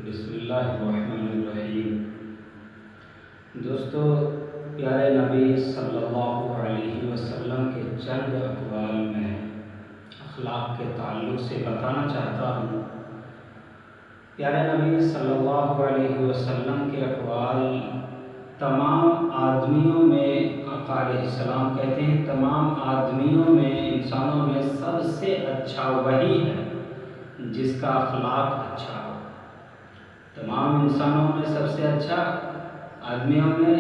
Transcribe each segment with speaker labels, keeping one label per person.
Speaker 1: بسم اللہ الرحمن الرحیم۔ دوستو، پیارے نبی صلی اللہ علیہ وسلم کے چند اقوال میں اخلاق کے تعلق سے بتانا چاہتا ہوں۔ پیارے نبی صلی اللہ علیہ وسلم کے اقوال تمام آدمیوں میں، آقا علیہ السلام کہتے ہیں تمام آدمیوں میں، انسانوں میں سب سے اچھا وہی ہے جس کا اخلاق اچھا ہو۔ تمام انسانوں میں سب سے اچھا آدمیوں میں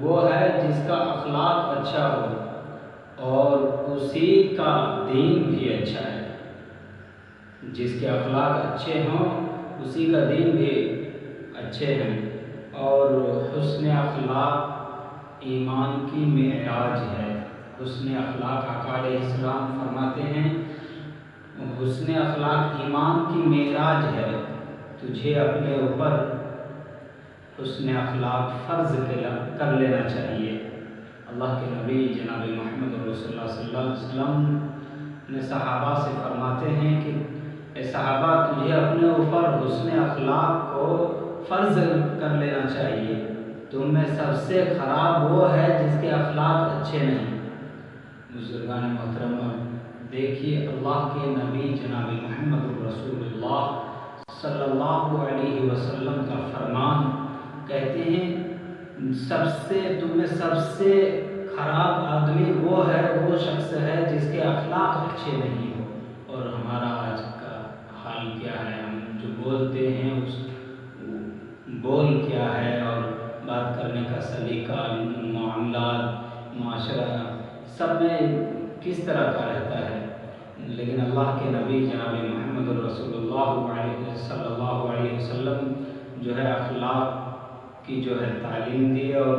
Speaker 1: وہ ہے جس کا اخلاق اچھا ہو اور اسی کا دین بھی اچھا ہے۔ جس کے اخلاق اچھے ہوں اسی کا دین بھی اچھے ہیں، اور حسن اخلاق ایمان کی معراج ہے۔ حسن اخلاق آقا علیہ السلام فرماتے ہیں حسن اخلاق ایمان کی معراج ہے۔ تجھے اپنے اوپر حسن اخلاق فرض کر لینا چاہیے۔ اللہ کے نبی جناب محمد رسول اللہ صلی اللہ علیہ وسلم نے صحابہ سے فرماتے ہیں کہ اے صحابہ، تجھے اپنے اوپر حسن اخلاق کو فرض کر لینا چاہیے۔ تم میں سب سے خراب وہ ہے جس کے اخلاق اچھے نہیں۔ بزرگان محترم، دیکھیے اللہ کے نبی جناب محمد رسول اللہ صلی اللہ علیہ وسلم کا فرمان، کہتے ہیں تم میں سب سے خراب آدمی وہ شخص ہے جس کے اخلاق اچھے نہیں ہو۔ اور ہمارا آج کا حال کیا ہے؟ ہم جو بولتے ہیں اس بول کیا ہے، اور بات کرنے کا سلیقہ، معاملات، معاشرہ سب میں کس طرح کا رہتا ہے۔ لیکن اللہ کے نبی جناب محمد رسول اللہ صلی اللہ علیہ وسلم جو ہے اخلاق کی جو ہے تعلیم دی، اور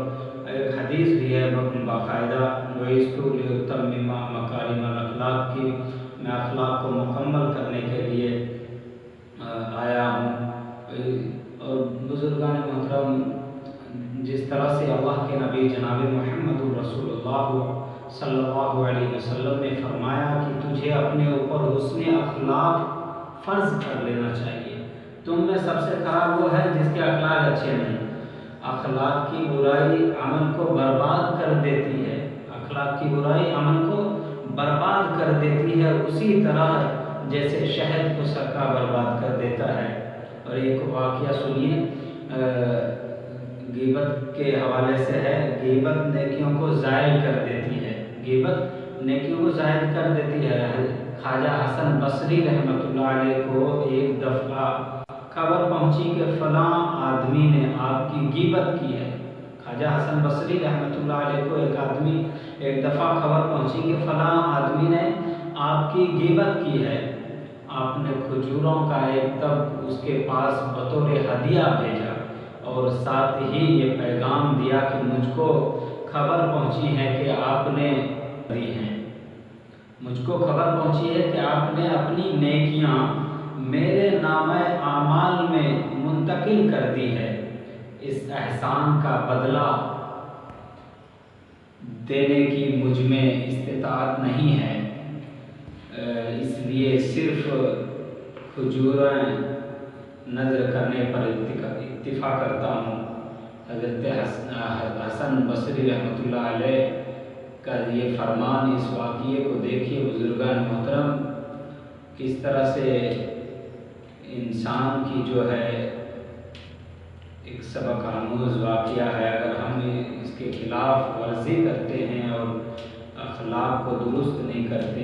Speaker 1: ایک حدیث بھی ہے باقاعدہ وَإِسْتُ لِأُتَمِّمَ مَكَارِمَ الْأَخْلَاقِ کی، میں اخلاق کو مکمل کرنے کے لیے آیا ہوں۔ اور بزرگان محترم، جس طرح سے اللہ کے نبی جناب محمد رسول اللہ صلی اللہ علیہ وسلم نے فرمایا کہ تجھے اپنے اوپر حسن اخلاق فرض کر لینا چاہیے۔ تم میں سب سے خراب وہ ہے جس کے اخلاق اچھے نہیں۔ اخلاق کی برائی عمل کو برباد کر دیتی ہے۔ اخلاق کی برائی عمل کو برباد کر دیتی ہے، اسی طرح جیسے شہد کو سرکہ برباد کر دیتا ہے۔ اور ایک واقعہ سنیے، غیبت کے حوالے سے ہے۔ غیبت نیکیوں کو زائل کر دیتی ہے۔ غیبت نیکیوں کو زائل کر دیتی ہے۔ خواجہ حسن بصری رحمۃ اللہ علیہ کو ایک دفعہ خبر پہنچی کہ فلاں آدمی نے آپ کی غیبت کی ہے۔ خواجہ حسن بصری رحمۃ اللہ علیہ کو ایک دفعہ خبر پہنچی کہ فلاں آدمی نے آپ کی غیبت کی ہے۔ آپ نے کھجوروں کا ایک تب اس کے پاس بطور ہدیہ بھیجا، اور ساتھ ہی یہ پیغام دیا کہ مجھ کو خبر پہنچی ہے کہ آپ نے دی ہیں، مجھ کو خبر پہنچی ہے کہ آپ نے اپنی نیکیاں میرے نامہ اعمال میں منتقل کر دی ہے۔ اس احسان کا بدلہ دینے کی مجھ میں استطاعت نہیں ہے، اس لیے صرف کھجوریں نذر کرنے پر اکتفا کرتا ہوں۔ حضرت حسن بصری رحمۃ اللہ علیہ کا یہ فرمان، اس واقعے کو دیکھیے بزرگان محترم، کس طرح سے انسان کی جو ہے ایک سبق آموز واقعہ ہے۔ اگر ہم اس کے خلاف ورزی کرتے ہیں اور اخلاق کو درست نہیں کرتے ہیں